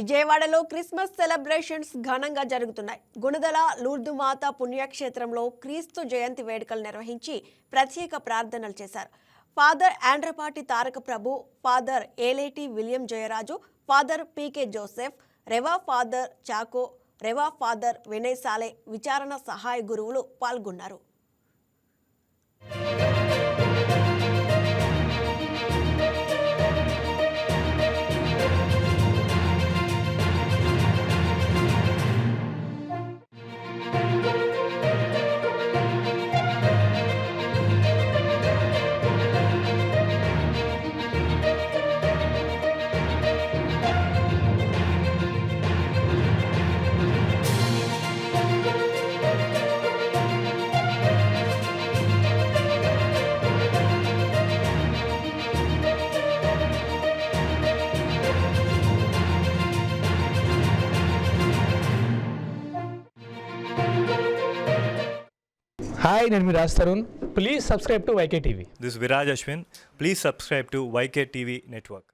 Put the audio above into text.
విజయవాడలో Christmas celebrations ఘనంగా జరుగుతున్నాయి. గుణదల లూర్దు మాత పుణ్యక్షేత్రంలో క్రీస్తు జయంతి వేడుకలు నిర్వహించి ప్రత్యేక ప్రార్థనలు చేశారు. Father Andrapati Taraka Prabhu, father Eleti William Jayaraju, father PK Joseph, రెవా ఫాదర్ చాకో, రెవా ఫాదర్ వినయ్ సాలే విచారణ సహాయ గురువులు పాల్గొన్నారు. Hi, నేను మీ Raj Tarun. Please subscribe to YK TV. This is Viraj Ashwin. Please subscribe to YK TV Network.